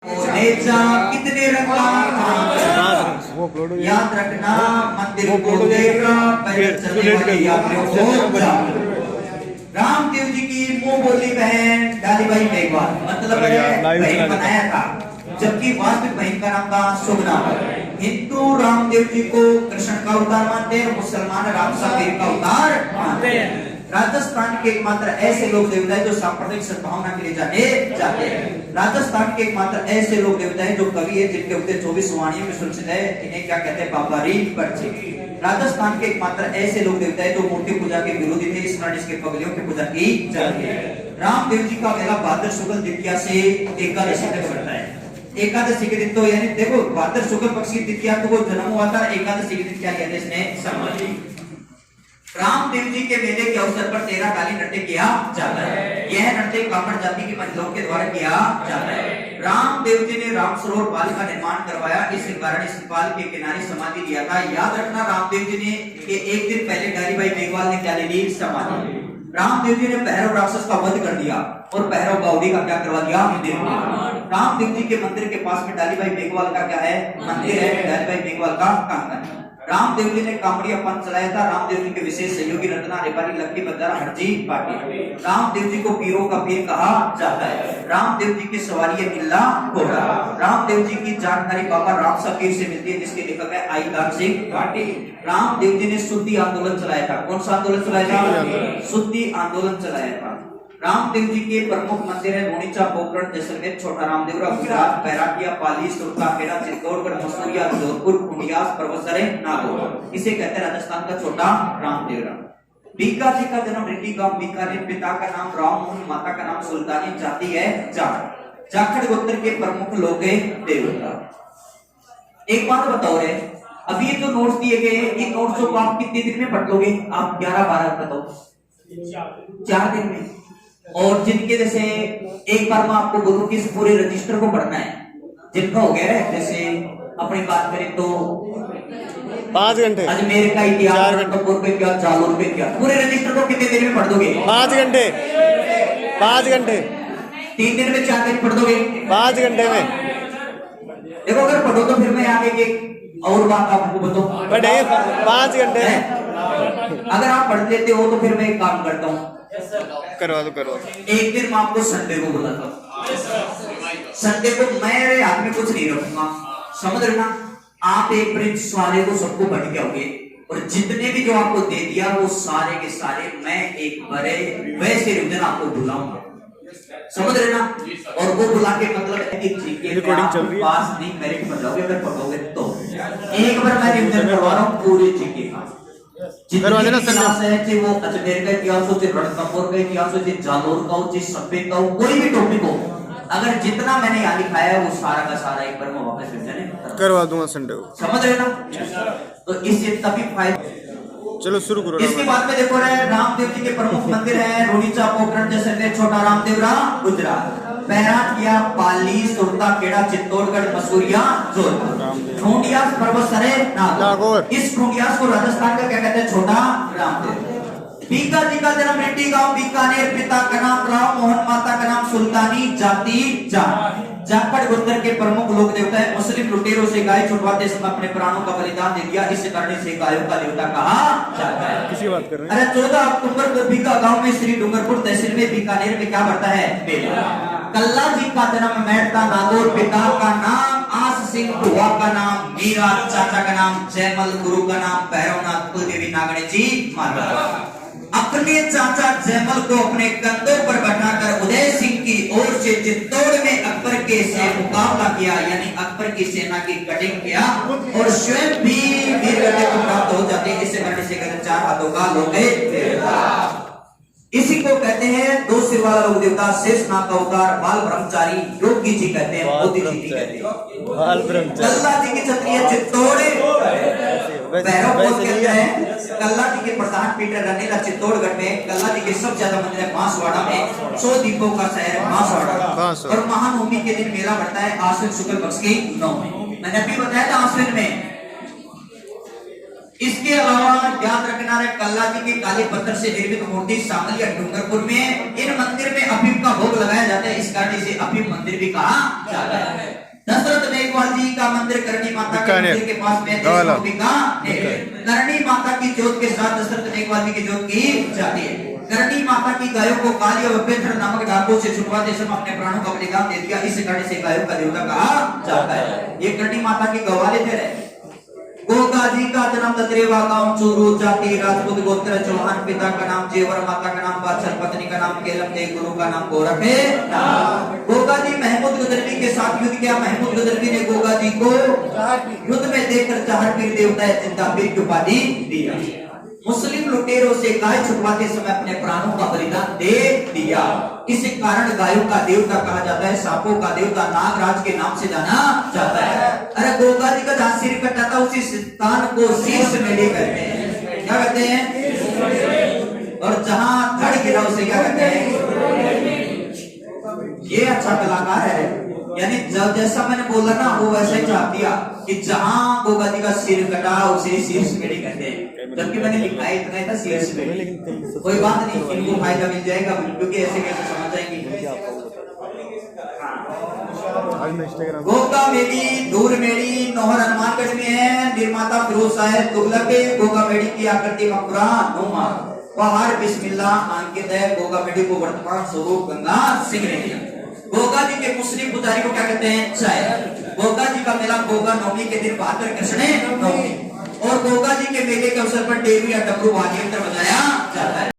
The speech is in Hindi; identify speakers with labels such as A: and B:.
A: कितने रंग याद रखना, मंदिर को देखना, पैदल चलने वाले यात्रियों को रामदेव जी की मुंह बोली बहन डालीबाई मेघवाल, मतलब बहन बनाया था, जबकि वास्तविक बहन का नाम था सुगना। हिंदू रामदेव जी को कृष्ण का अवतार मानते हैं, मुसलमान राम साहब का अवतार मानते हैं। राजस्थान के एकमात्र ऐसे लोग देवता है जो सांप्रदायिक सद्भावना के लिए जाते हैं। राजस्थान के एकमात्र ऐसे लोग देवता है जो कवि है, जिनके उत्तर 24 वाणियों में सुरक्षित है। इन्हें क्या कहते हैं? व्यापारी पर्चे। राजस्थान के एकमात्र ऐसे लोग देवता है जो मूर्ति पूजा के विरोधी थे, इस कारण इसके पगलियों की पूजा की जाती है। रामदेव जी का मेला भाद्र शुक्ल द्वितीया से एकादशी तक बढ़ता है। एकादशी के दिन तो यानी देखो भाद्र शुक्ल पक्ष की द्वितीया को वो जन्म हुआ था, एकादशी के दिन क्या किया था इसने? समाधि। रामदेव जी के मेले के अवसर पर 13 काली नृत्य किया जाता है। यह नृत्य ब्राह्मण जाति की महिलाओं के द्वारा किया जाता है। रामदेव जी ने राम सरोवर पाल का निर्माण करवाया, इस कारण इस पाल के किनारे समाधि लिया था। याद रखना, रामदेव जी ने एक दिन पहले डालीबाई मेघवाल ने क्या ले ली? समाधि। रामदेव जी ने भैरव राक्षस का वध कर दिया और भैरव बावड़ी का क्या करवा दिया? रामदेव जी के मंदिर के पास में डालीबाई मेघवाल का क्या है? मंदिर है। डालीबाई मेघवाल का कहां है? रामदेव जी ने कामड़िया पंथ चलाया था। रामदेव जी के विशेष सहयोगी रत्ना रेपारी लक्की बंजारा हरजी पाटी। रामदेव जी को पीरों का पीर कहा जाता है। रामदेव जी की सवारी है नीला घोड़ा। रामदेव जी की जानकारी बाबा राम साहब से मिलती है, जिसके लेखक है आई दान सिंह पाटी। रामदेव जी ने शुद्धि आंदोलन चलाया था। कौन सा आंदोलन चलाया था? शुद्धि आंदोलन चलाया था। रामदेव जी के प्रमुख मंदिर है रोनीचा, पोखरण, जैसलमेर, छोटा रामदेवरा, गुजरात, बैराटिया, पाली, सुल्तानखेड़ा, चित्तौड़गढ़, मसूरिया, जोधपुर, खुंडियास, परबतसर, नागौर। इसे कहते हैं राजस्थान का छोटा रामदेवरा। बीका जी का जन्म रिटी गांव बीकानेर, पिता का नाम राम मोहन, माता का नाम सुल्तानी, जाति है जाट। जाखड़ गोत्र के प्रमुख लोग है देवता। एक बात बताओ रे, अभी ये जो नोट्स दिए गए हैं, इन नोट्स को आप कितने दिन में पढ़ लोगे? आप 11-12 बताओ। 4 दिन में। और जिनके जैसे एक बार मैं आपको बोलूं कि इस पूरे रजिस्टर को पढ़ना है, जिनका हो गया है, जैसे अपनी बात करें तो
B: 5 घंटे,
A: अजमेर का इतिहास, अनंतपुर पे क्या, जालोर पे क्या, पूरे रजिस्टर को कितने दिन में पढ़ दोगे?
B: 5 घंटे। 5 घंटे।
A: 3 दिन में 4 दिन पढ़ दोगे?
B: 5 घंटे में।
A: देखो अगर पढ़ो तो फिर मैं आगे की और बात आपको बताऊं।
B: पढ़े 5 घंटे में।
A: अगर आप पढ़ लेते हो तो फिर मैं एक काम करता हूँ,
B: करवा दो।
A: एक दिन मैं आपको संडे को बुलाता हूँ। संडे को मेरे हाथ में कुछ नहीं रखूंगा, समझ रहे ना? आप एक प्रिंट सारे को सबको बढ़ के आओगे और जितने भी जो आपको दे दिया वो सारे के सारे मैं एक बड़े वैसे रिविजन आपको बुलाऊंगा, समझ रहे ना? और वो बुला के मतलब
B: रिकॉर्डिंग चल रही है,
A: पास नहीं मेरिट पर जाओगे अगर पढ़ोगे तो। एक बार मैं रिविजन करवा रहा हूँ पूरे जीके का,
B: करवा देना सर।
A: चाहे वो अजमेर का इतिहास हो, चाहे रणथंभौर का इतिहास हो, चाहे जालोर का हो, चाहे सफेद का हो, कोई भी टॉपिक हो, अगर जितना मैंने यहाँ लिखाया है वो सारा का सारा एक बार मैं वापस रिविजन
B: करवा दूंगा संडे को,
A: समझ रहे ना? तो इससे तभी फायदा।
B: चलो शुरू करो।
A: इसके बाद में देखो रामदेव जी के प्रमुख मंदिर है रोनीचा, पोखरण, जैसलमेर, छोटा रामदेवरा, गुजरात, बैराटिया, पाली, सुल्तानखेड़ा, चित्तौड़गढ़, मसूरिया, जोधपुर, खुंडियास, परबतसर, नागौर। इस खुंडियास को राजस्थान का क्या कहते हैं? छोटा रामदेव। बीका जी का जन्म रिटी गांव बीकानेर, पिता का नाम राम मोहन, माता का नाम सुल्तानी, जाति जाट। जाखड़ गोत्र के प्रमुख लोक देवता है। मुस्लिम लुटेरों से गाय छुड़वाते समय अपने प्राणों का बलिदान दे दिया, इस कारण से गायों का देवता कहा जाता है।
B: किसी बात कर रहे हैं?
A: अरे 14 अक्टूबर को बीका गांव में श्री डूंगरपुर तहसील में बीकानेर में क्या बढ़ता है? मेला। कल्ला जी का जन्म मेड़ता, नागौर, पिता का नाम आस सिंह, बुआ का नाम मीरा, चाचा का नाम जयमल, गुरु का नाम भैरवनाथ, कुलदेवी नागणे जी माता। अपने चाचा जयमल को अपने कंधों पर बैठाकर उदय सिंह की ओर से चित्तौड़ में अकबर के से मुकाबला किया, यानी अकबर की सेना की कटिंग किया और स्वयं भी वीर गति को प्राप्त हो जाते। इससे बढ़ने से कहते 4 हाथों का लोक देवता। इसी को कहते हैं 2 सिर वाला लोक देवता, शेषनाग का अवतार, बाल ब्रह्मचारी, योगी जी कहते हैं, मोदी जी कहते हैं,
B: बाल ब्रह्मचारी।
A: कल्ला जी की क्षत्रिय चित्तौड़, भैरव कहते हैं। कल्ला जी के प्रधान पीठ रनेला चित्तौड़गढ़ में। कल्ला जी के सबसे ज्यादा मंदिर है बांसवाड़ा में, 100 दीपों का शहर बांसवाड़ा। और महानवमी के दिन मेला बढ़ता है आश्विन शुक्ल पक्ष की 9 में। मैंने अभी बताया था आश्विन में। इसके अलावा याद रखना है कल्ला जी के काले पत्थर से निर्मित मूर्ति शामल या डूंगरपुर में इन मंदिर में अफीम का भोग लगाया जाता है, इस कारण इसे अफीम मंदिर भी कहा जाता है। जी का मंदिर करणी माता के मंदिर के पास में करणी माता की ज्योत के साथ दशरथ नेकवाल की ज्योत की जाती है। करणी माता की गायों को काली और बेथर नामक डाकों से छुड़वाते समय अपने प्राणों का बलिदान दे दिया। इस कारण से गायों का देवता कहा जाता है। ये करणी माता की गवाले थे। गोगा जी का जन्म दत्रेवा गांव चूरू, जाति राजपूत गोत्र चौहान, पिता का नाम जेवर, माता का नाम बादशाह, पत्नी का नाम केलम थे, गुरु का नाम गोरख है। गोगा जी महमूद गदरवी के साथ युद्ध किया। महमूद गदरवी ने गोगा जी को युद्ध में देखकर चार पीर देवता जिंदा पीर की उपाधि दिया। मुस्लिम लुटेरों से गाय छुटवाते समय अपने प्राणों का बलिदान दे दिया। इस कारण गायों का देवता कहा जाता है। सांपों का देवता नागराज के नाम से जाना जाता है। अरे गोगा जी का जहां सिर कटा था उसी स्थान को शीर्ष मेले कहते हैं। क्या कहते हैं? और जहां धड़ गिरा उसे क्या कहते हैं? ये अच्छा कलाकार है। यानी जब जैसा मैंने बोला ना वो वैसा ही चाह दिया कि जहां गोगा जी का सिर कटा उसे शीर्ष मेले कहते हैं। जबकि मैंने लिखा है इतना ही था शीर्ष मेले। कोई बात नहीं, इनको फायदा मिल जाएगा क्योंकि ऐसे कैसे समझ जाएंगे। गोगा मेड़ी दूर मेड़ी नौहर हनुमानगढ़ में है। निर्माता फिरोज साहब तुगलक। गोगा मेड़ी की आकृति मकबरा नुमा पहाड़ बिस्मिल्लाह अंकित है। गोगा मेड़ी को वर्तमान स्वरूप गंगा सिंह ने दिया। गोगा जी के मुस्लिम पुजारी को क्या कहते हैं? चाय। गोगा जी का मेला गोगा नवमी के दिन भाद्र कृष्ण नवमी और गोगा जी के मेले के अवसर पर डेरू या डमरू वाद्य यंत्र बजाया